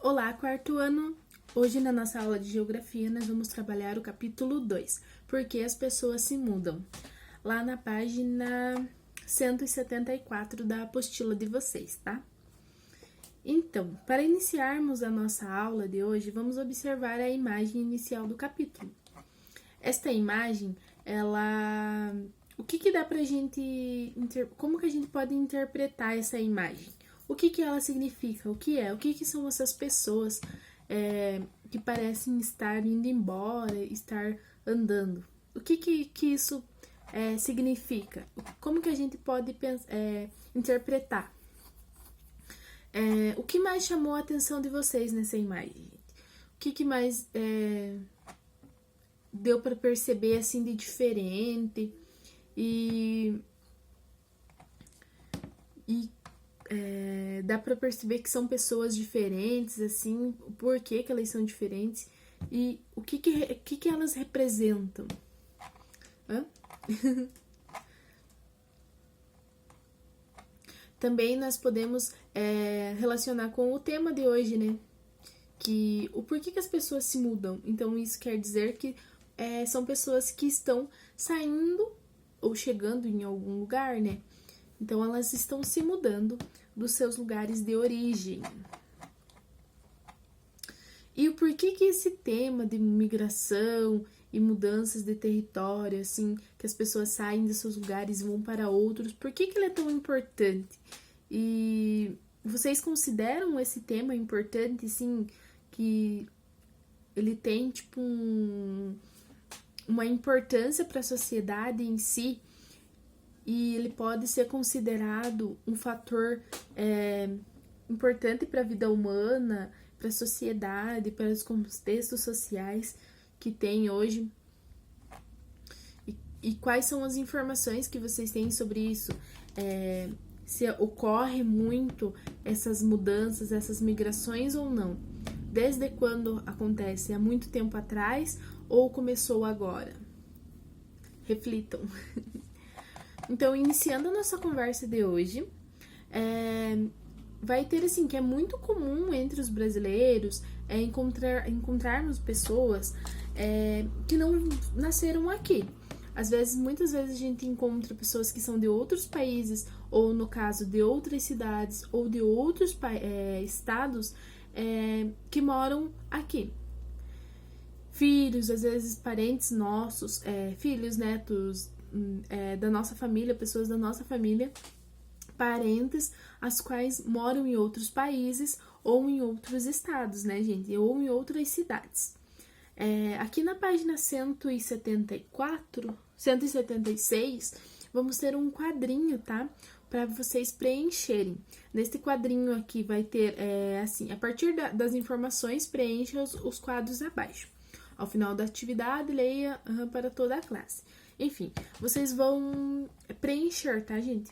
Olá, quarto ano! Hoje na nossa aula de Geografia nós vamos trabalhar o capítulo 2, Por que as pessoas se mudam, lá na página 174 da apostila de vocês, tá? Então, para iniciarmos a nossa aula de hoje, vamos observar a imagem inicial do capítulo. Esta imagem, o que dá pra gente... Como que a gente pode interpretar essa imagem? O que ela significa? O que são essas pessoas que parecem estar indo embora, estar andando? O que isso significa? Como que a gente pode interpretar? O que mais chamou a atenção de vocês nessa imagem, gente? O que mais deu para perceber assim de diferente dá para perceber que são pessoas diferentes, assim, o porquê que elas são diferentes e o que elas representam. Também nós podemos relacionar com o tema de hoje, né? Que o porquê que as pessoas se mudam. Então, isso quer dizer que são pessoas que estão saindo ou chegando em algum lugar, né? Então, elas estão se mudando dos seus lugares de origem. E o porquê que esse tema de migração e mudanças de território, assim, que as pessoas saem de seus lugares e vão para outros, por que ele é tão importante? E vocês consideram esse tema importante, assim, que ele tem, tipo, uma importância para a sociedade em si, e ele pode ser considerado um fator importante para a vida humana, para a sociedade, para os contextos sociais que tem hoje. E quais são as informações que vocês têm sobre isso? Se ocorre muito essas mudanças, essas migrações ou não? Desde quando acontece? Há muito tempo atrás ou começou agora? Reflitam. Então, iniciando a nossa conversa de hoje, vai ter assim, que é muito comum entre os brasileiros encontrarmos pessoas que não nasceram aqui. Muitas vezes a gente encontra pessoas que são de outros países, ou no caso de outras cidades, ou de outros estados que moram aqui. Filhos, às vezes parentes nossos, filhos, netos da nossa família, pessoas da nossa família, parentes, as quais moram em outros países ou em outros estados, né, gente? Ou em outras cidades. Aqui na página 176, vamos ter um quadrinho, tá? Para vocês preencherem. Neste quadrinho aqui vai ter, assim, a partir das informações, preencha os quadros abaixo. Ao final da atividade, leia para toda a classe. Enfim, vocês vão preencher, tá, gente?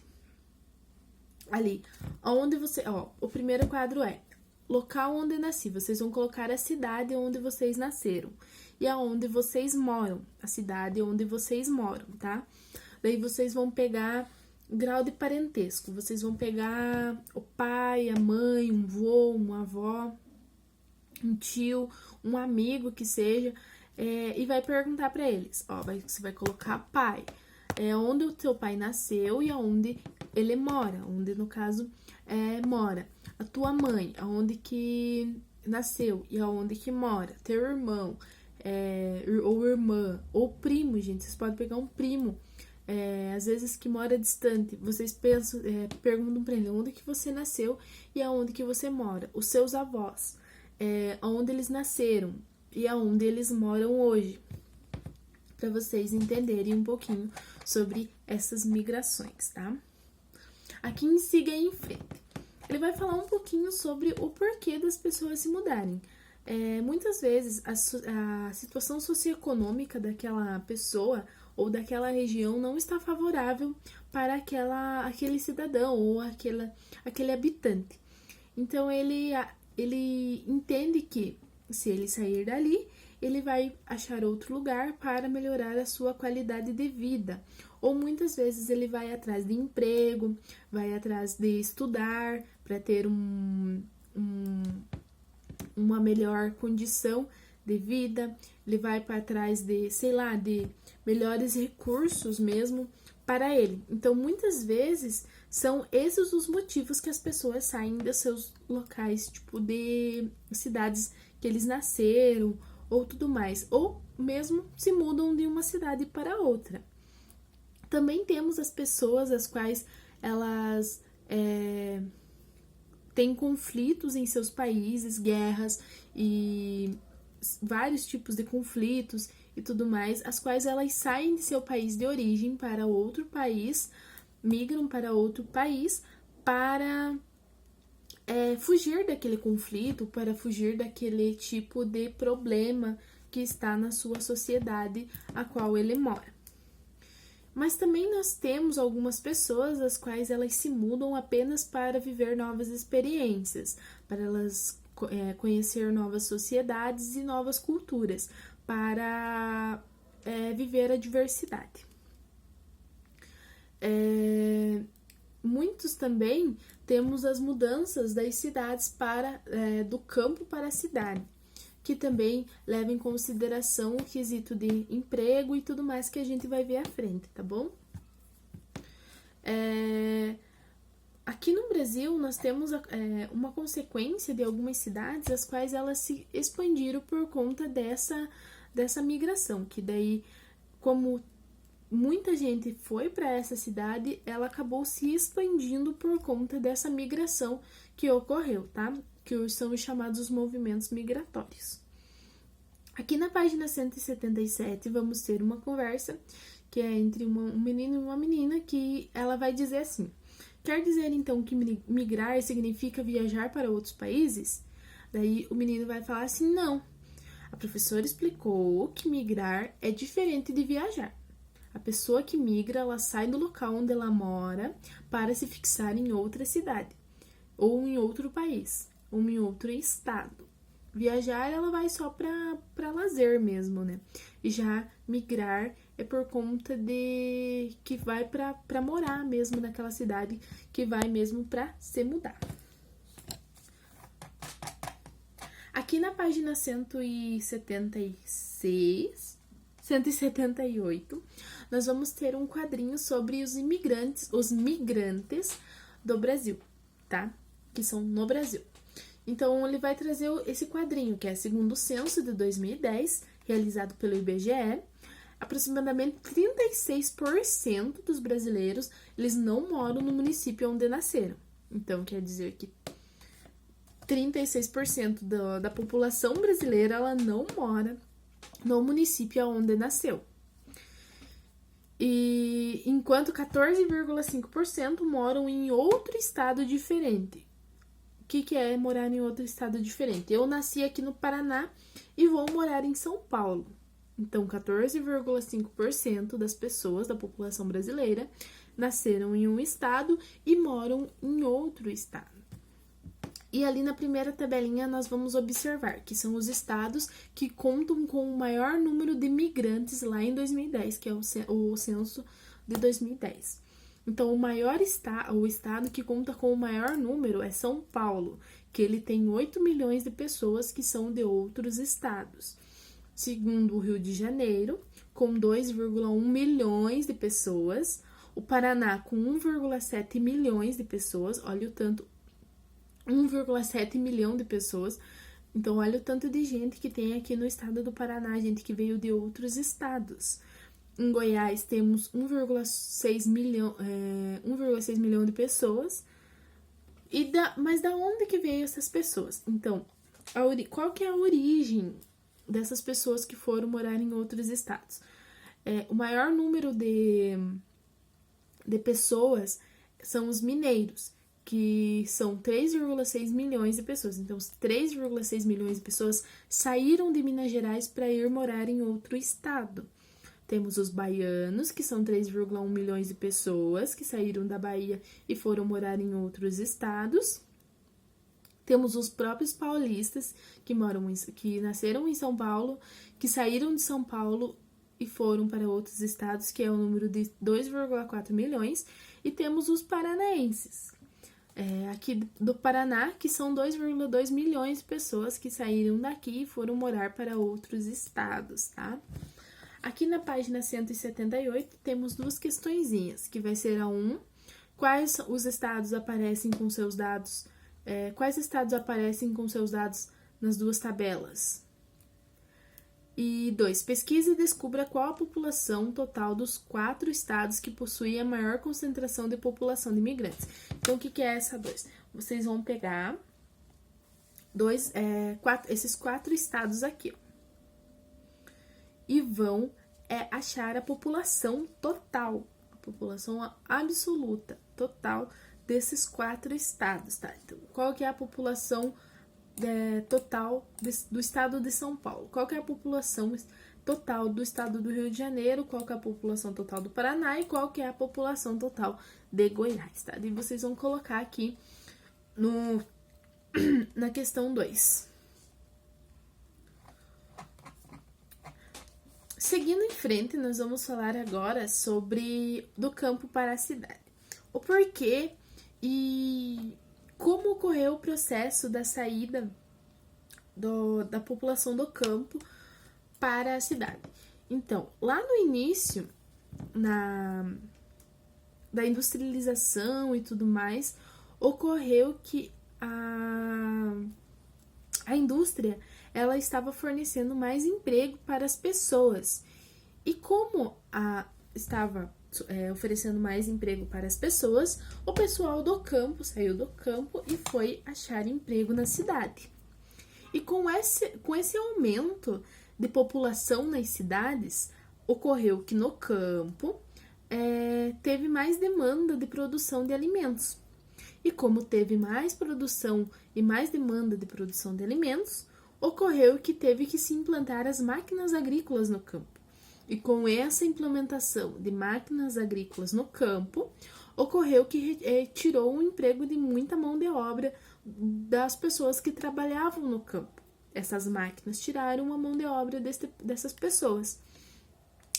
Ali, onde você... o primeiro quadro é local onde nasci. Vocês vão colocar a cidade onde vocês nasceram. E aonde vocês moram. A cidade onde vocês moram, tá? Daí vocês vão pegar grau de parentesco. Vocês vão pegar o pai, a mãe, um vô, uma avó, um tio, um amigo que seja... e vai perguntar para eles, você vai colocar pai, onde o teu pai nasceu e aonde ele mora, onde no caso mora. A tua mãe, aonde que nasceu e aonde que mora. Teu irmão, ou irmã, ou primo, gente, vocês podem pegar um primo, às vezes que mora distante. Vocês perguntam para ele onde que você nasceu e aonde que você mora. Os seus avós, aonde eles nasceram e aonde eles moram hoje, para vocês entenderem um pouquinho sobre essas migrações, tá? Aqui siga em frente. Ele vai falar um pouquinho sobre o porquê das pessoas se mudarem. Muitas vezes a situação socioeconômica daquela pessoa ou daquela região não está favorável para aquele cidadão ou aquele habitante. Então ele entende que se ele sair dali, ele vai achar outro lugar para melhorar a sua qualidade de vida. Ou muitas vezes ele vai atrás de emprego, vai atrás de estudar para ter uma melhor condição de vida, ele vai para trás de, sei lá, de melhores recursos mesmo para ele. Então, muitas vezes, são esses os motivos que as pessoas saem dos seus locais, tipo, de cidades que eles nasceram, ou tudo mais, ou mesmo se mudam de uma cidade para outra. Também temos as pessoas as quais elas têm conflitos em seus países, guerras e vários tipos de conflitos e tudo mais, as quais elas saem de seu país de origem para outro país, migram para outro país para fugir daquele conflito, para fugir daquele tipo de problema que está na sua sociedade a qual ele mora. Mas também nós temos algumas pessoas as quais elas se mudam apenas para viver novas experiências, para elas conhecer novas sociedades e novas culturas, para viver a diversidade. Muitos também temos as mudanças das cidades do campo para a cidade, que também leva em consideração o quesito de emprego e tudo mais que a gente vai ver à frente, tá bom? Aqui no Brasil, nós temos uma consequência de algumas cidades, as quais elas se expandiram por conta dessa migração, que daí, como muita gente foi para essa cidade, ela acabou se expandindo por conta dessa migração que ocorreu, tá? Que são os chamados movimentos migratórios. Aqui na página 177, vamos ter uma conversa que é entre um menino e uma menina, que ela vai dizer assim: quer dizer então que migrar significa viajar para outros países? Daí o menino vai falar assim: não. A professora explicou que migrar é diferente de viajar. A pessoa que migra, ela sai do local onde ela mora para se fixar em outra cidade, ou em outro país, ou em outro estado. Viajar, ela vai só para lazer mesmo, né? E já migrar é por conta de que vai para morar mesmo naquela cidade, que vai mesmo para se mudar. Aqui na página 178, nós vamos ter um quadrinho sobre os migrantes do Brasil, tá? Que são no Brasil. Então, ele vai trazer esse quadrinho, que é segundo o censo de 2010, realizado pelo IBGE, aproximadamente 36% dos brasileiros, eles não moram no município onde nasceram. Então, quer dizer que 36% da população brasileira, ela não mora no município onde nasceu. E enquanto 14,5% moram em outro estado diferente. O que é morar em outro estado diferente? Eu nasci aqui no Paraná e vou morar em São Paulo. Então, 14,5% das pessoas da população brasileira nasceram em um estado e moram em outro estado. E ali na primeira tabelinha nós vamos observar que são os estados que contam com o maior número de migrantes lá em 2010, que é o censo de 2010. Então, o estado que conta com o maior número é São Paulo, que ele tem 8 milhões de pessoas que são de outros estados. Segundo o Rio de Janeiro, com 2,1 milhões de pessoas. O Paraná, com 1,7 milhões de pessoas. Olha o tanto, 1,7 milhão de pessoas. Então, olha o tanto de gente que tem aqui no estado do Paraná, gente que veio de outros estados. Em Goiás, temos 1,6 milhão de pessoas. Mas da onde que veio essas pessoas? Então, qual que é a origem dessas pessoas que foram morar em outros estados? O maior número de pessoas são os mineiros, que são 3,6 milhões de pessoas. Então, os 3,6 milhões de pessoas saíram de Minas Gerais para ir morar em outro estado. Temos os baianos, que são 3,1 milhões de pessoas que saíram da Bahia e foram morar em outros estados. Temos os próprios paulistas, que nasceram em São Paulo, que saíram de São Paulo e foram para outros estados, que é o número de 2,4 milhões. E temos os paranaenses. aqui do Paraná, que são 2,2 milhões de pessoas que saíram daqui e foram morar para outros estados, tá? Aqui na página 178 temos duas questõezinhas, que vai ser a 1, quais os estados aparecem com seus dados, quais estados aparecem com seus dados nas duas tabelas? E 2, pesquise e descubra qual a população total dos 4 estados que possuem a maior concentração de população de imigrantes. Então, o que é essa 2? Vocês vão pegar esses 4 estados aqui, ó, e vão achar a população total, a população absoluta, total desses 4 estados, tá? Então, qual que é a população total do estado de São Paulo? Qual que é a população total do estado do Rio de Janeiro? Qual que é a população total do Paraná? E qual que é a população total de Goiás, tá? E vocês vão colocar aqui na questão 2. Seguindo em frente, nós vamos falar agora sobre do campo para a cidade. O porquê e como ocorreu o processo da saída da população do campo para a cidade. Então, lá no início da industrialização e tudo mais, ocorreu que a indústria ela estava fornecendo mais emprego para as pessoas. E como estava oferecendo mais emprego para as pessoas, o pessoal do campo saiu do campo e foi achar emprego na cidade. E com esse aumento de população nas cidades, ocorreu que no campo teve mais demanda de produção de alimentos. E como teve mais produção e mais demanda de produção de alimentos, ocorreu que teve que se implantar as máquinas agrícolas no campo. E com essa implementação de máquinas agrícolas no campo, ocorreu que tirou o emprego de muita mão de obra das pessoas que trabalhavam no campo. Essas máquinas tiraram a mão de obra dessas pessoas.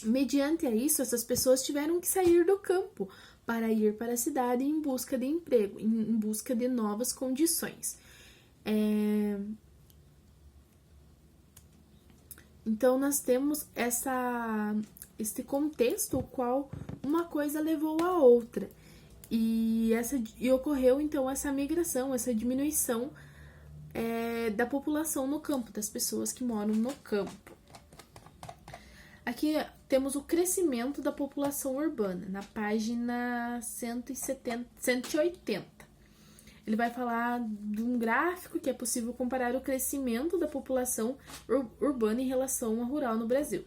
Mediante a isso, essas pessoas tiveram que sair do campo para ir para a cidade em busca de emprego, em busca de novas condições. Então, nós temos esse contexto, o qual uma coisa levou a outra. E ocorreu, então, essa migração, essa diminuição da população no campo, das pessoas que moram no campo. Aqui temos o crescimento da população urbana, na página 180. Ele vai falar de um gráfico que é possível comparar o crescimento da população urbana em relação ao rural no Brasil,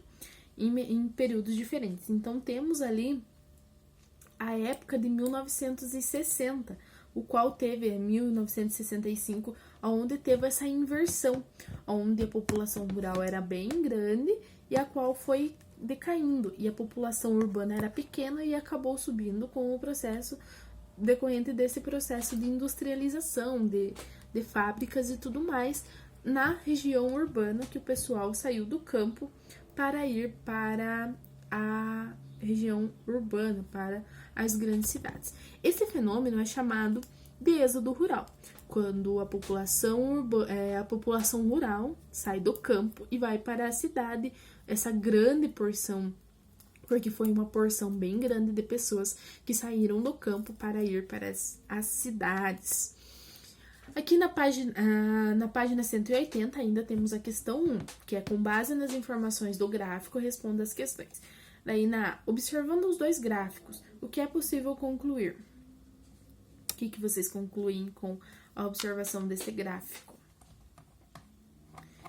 em períodos diferentes. Então, temos ali a época de 1960, o qual teve 1965, onde teve essa inversão, onde a população rural era bem grande e a qual foi decaindo, e a população urbana era pequena e acabou subindo com o processo decorrente desse processo de industrialização, de fábricas e tudo mais, na região urbana, que o pessoal saiu do campo para ir para a região urbana, para as grandes cidades. Esse fenômeno é chamado de êxodo rural, quando a população rural sai do campo e vai para a cidade, essa grande porção, porque foi uma porção bem grande de pessoas que saíram do campo para ir para as cidades. Aqui na página 180 ainda temos a questão 1, que é com base nas informações do gráfico, responda as questões. Daí, observando os dois gráficos, o que é possível concluir? O que vocês concluem com a observação desse gráfico?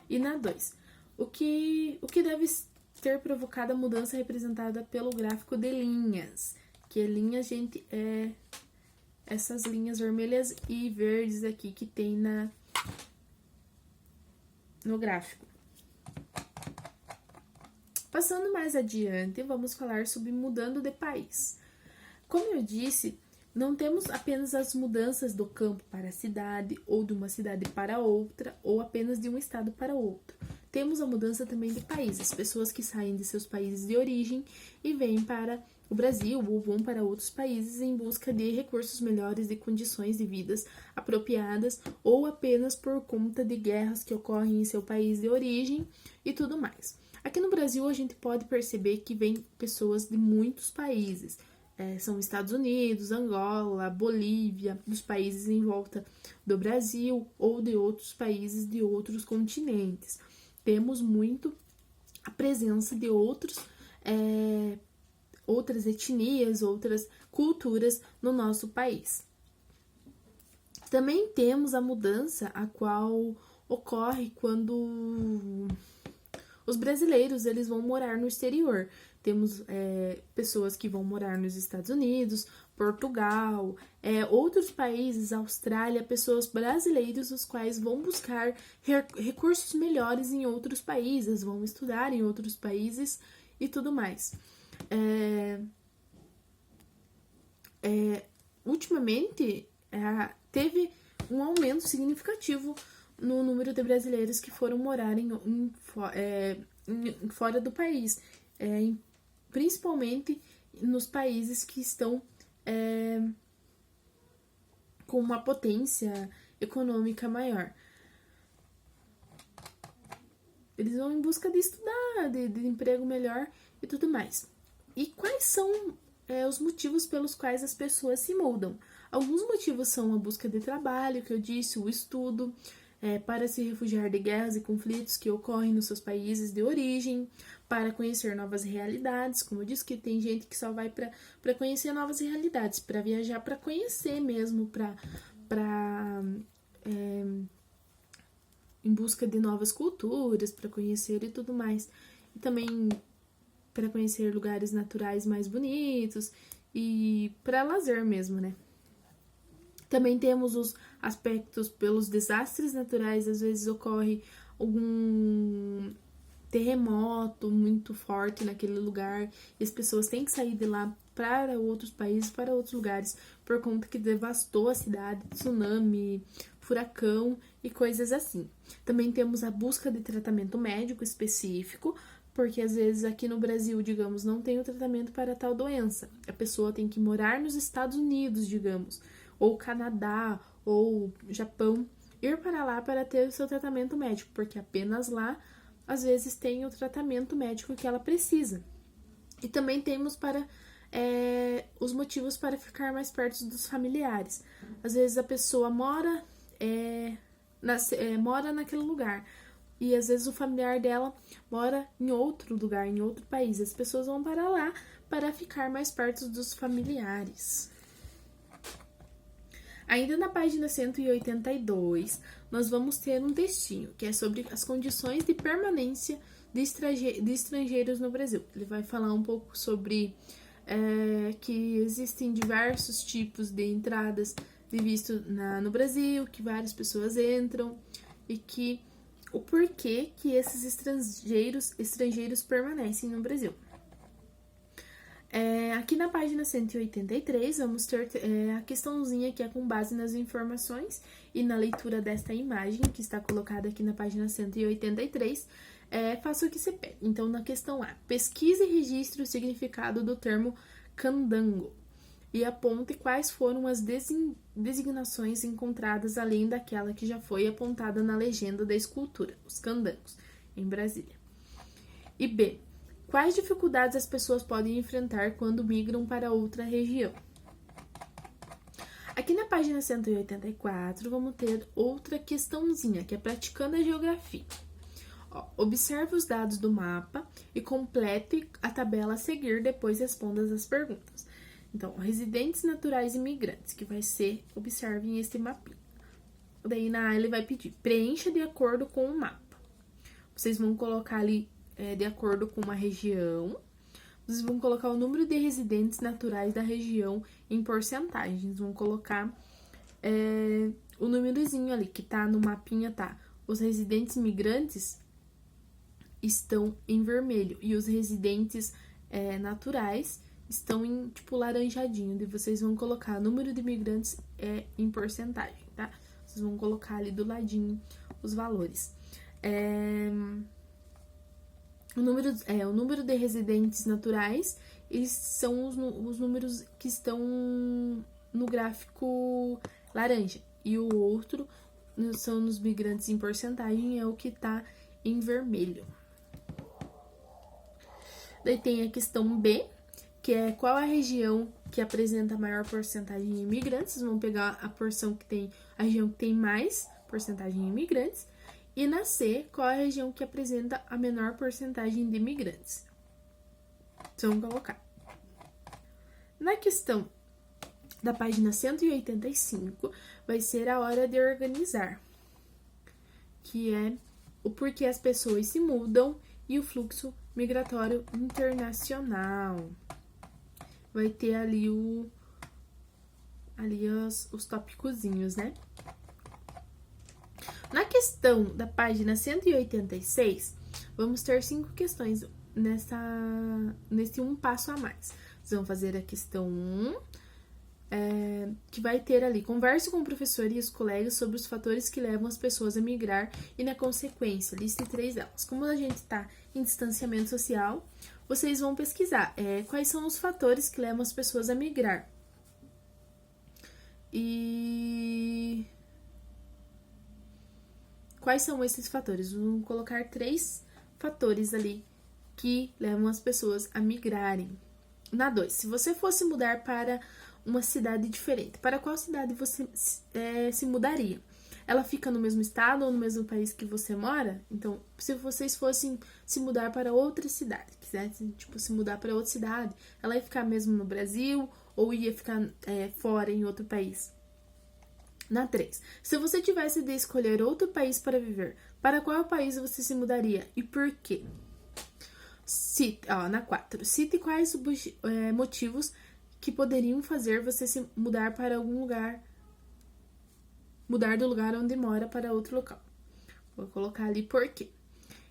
E na 2, o que deve ter provocado a mudança representada pelo gráfico de linhas? Que linhas, gente, essas linhas vermelhas e verdes aqui que tem no gráfico. Passando mais adiante, vamos falar sobre mudando de país. Como eu disse, não temos apenas as mudanças do campo para a cidade, ou de uma cidade para outra, ou apenas de um estado para outro. Temos a mudança também de país, as pessoas que saem de seus países de origem e vêm para o Brasil ou vão para outros países em busca de recursos melhores e condições de vidas apropriadas ou apenas por conta de guerras que ocorrem em seu país de origem e tudo mais. Aqui no Brasil a gente pode perceber que vem pessoas de muitos países, são Estados Unidos, Angola, Bolívia, dos países em volta do Brasil ou de outros países de outros continentes. Temos muito a presença de outras etnias, outras culturas no nosso país. Também temos a mudança a qual ocorre quando os brasileiros eles vão morar no exterior. Temos pessoas que vão morar nos Estados Unidos, Portugal, outros países, Austrália, pessoas brasileiros os quais vão buscar recursos melhores em outros países, vão estudar em outros países e tudo mais. Ultimamente, teve um aumento significativo no número de brasileiros que foram morar fora do país, principalmente nos países que estão com uma potência econômica maior. Eles vão em busca de estudar, de emprego melhor e tudo mais. E quais são os motivos pelos quais as pessoas se mudam? Alguns motivos são a busca de trabalho, que eu disse, o estudo, para se refugiar de guerras e conflitos que ocorrem nos seus países de origem, para conhecer novas realidades, como eu disse que tem gente que só vai para conhecer novas realidades, para viajar, para conhecer mesmo, em busca de novas culturas, para conhecer e tudo mais. E também para conhecer lugares naturais mais bonitos e para lazer mesmo, né? Também temos os aspectos pelos desastres naturais, às vezes ocorre algum terremoto muito forte naquele lugar e as pessoas têm que sair de lá para outros países, para outros lugares, por conta que devastou a cidade, tsunami, furacão e coisas assim. Também temos a busca de tratamento médico específico, porque às vezes aqui no Brasil, digamos, não tem o tratamento para tal doença. A pessoa tem que morar nos Estados Unidos, digamos, ou Canadá, ou Japão, ir para lá para ter o seu tratamento médico, porque apenas lá, às vezes, tem o tratamento médico que ela precisa. E também temos os motivos para ficar mais perto dos familiares. Às vezes a pessoa mora naquele lugar, e às vezes o familiar dela mora em outro lugar, em outro país. As pessoas vão para lá para ficar mais perto dos familiares. Ainda na página 182, nós vamos ter um textinho que é sobre as condições de permanência de estrangeiros no Brasil. Ele vai falar um pouco sobre que existem diversos tipos de entradas de visto no Brasil, que várias pessoas entram e que o porquê que esses estrangeiros permanecem no Brasil. Aqui na página 183, vamos ter a questãozinha que é com base nas informações e na leitura desta imagem, que está colocada aqui na página 183, faça o que se pede. Então, na questão A, pesquise e registre o significado do termo candango e aponte quais foram as designações encontradas além daquela que já foi apontada na legenda da escultura, os candangos, em Brasília. E B, quais dificuldades as pessoas podem enfrentar quando migram para outra região? Aqui na página 184, vamos ter outra questãozinha, que é praticando a geografia. Observe os dados do mapa e complete a tabela a seguir, depois responda as perguntas. Então, residentes naturais e migrantes, que vai ser, observem este mapinha. Daí na A ele vai pedir, preencha de acordo com o mapa. Vocês vão colocar ali de acordo com uma região, vocês vão colocar o número de residentes naturais da região em porcentagens, vão colocar o númerozinho ali, que tá no mapinha, tá? Os residentes migrantes estão em vermelho, e os residentes naturais estão em, tipo, laranjadinho, e vocês vão colocar o número de migrantes em porcentagem, tá? Vocês vão colocar ali do ladinho os valores. O número de residentes naturais eles são os números que estão no gráfico laranja. E o outro são os migrantes em porcentagem, é o que tá em vermelho. Daí tem a questão B, que é qual a região que apresenta a maior porcentagem de imigrantes. Vocês vão pegar a região que tem mais porcentagem de imigrantes. E na C, qual a região que apresenta a menor porcentagem de imigrantes. Vocês vão colocar. Na questão da página 185, vai ser a hora de organizar, que é o porquê as pessoas se mudam e o fluxo migratório internacional. Vai ter ali os tópicozinhos, né? Na questão da página 186, vamos ter 5 questões nesse um passo a mais. Vocês vão fazer a questão 1, que vai ter ali, converse com o professor e os colegas sobre os fatores que levam as pessoas a migrar e, na consequência, liste 3 delas. Como a gente está em distanciamento social, vocês vão pesquisar quais são os fatores que levam as pessoas a migrar. E quais são esses fatores? Vamos colocar 3 fatores ali que levam as pessoas a migrarem. Na 2, se você fosse mudar para uma cidade diferente, para qual cidade você se mudaria? Ela fica no mesmo estado ou no mesmo país que você mora? Então, se vocês fossem se mudar para outra cidade, quisessem, se mudar para outra cidade, ela ia ficar mesmo no Brasil ou ia ficar fora em outro país? Na 3, se você tivesse de escolher outro país para viver, para qual país você se mudaria e por quê? Na 4, cite quais motivos que poderiam fazer você se mudar para algum lugar, mudar do lugar onde mora para outro local. Vou colocar ali por quê.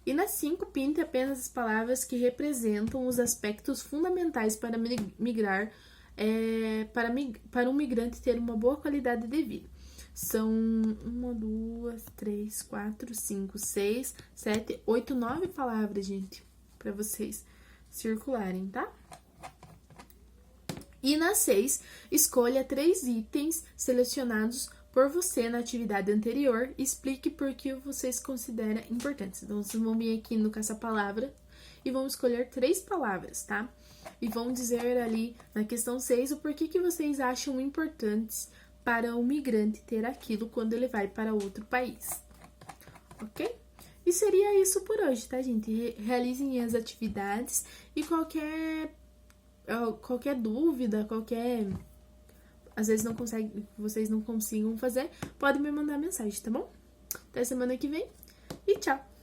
E na 5, pinte apenas as palavras que representam os aspectos fundamentais para migrar, para um migrante ter uma boa qualidade de vida. São 1, 2, 3, 4, 5, 6, 7, 8, 9 palavras, gente, para vocês circularem, tá? E na 6, escolha 3 itens selecionados por você na atividade anterior e explique por que vocês consideram importantes. Então, vocês vão vir aqui no caça-palavra e vão escolher 3 palavras, tá? E vão dizer ali na questão 6 o porquê que vocês acham importantes para o migrante ter aquilo quando ele vai para outro país, ok? E seria isso por hoje, tá, gente? Realizem as atividades e qualquer dúvida, às vezes vocês não consigam fazer, pode me mandar mensagem, tá bom? Até semana que vem e tchau!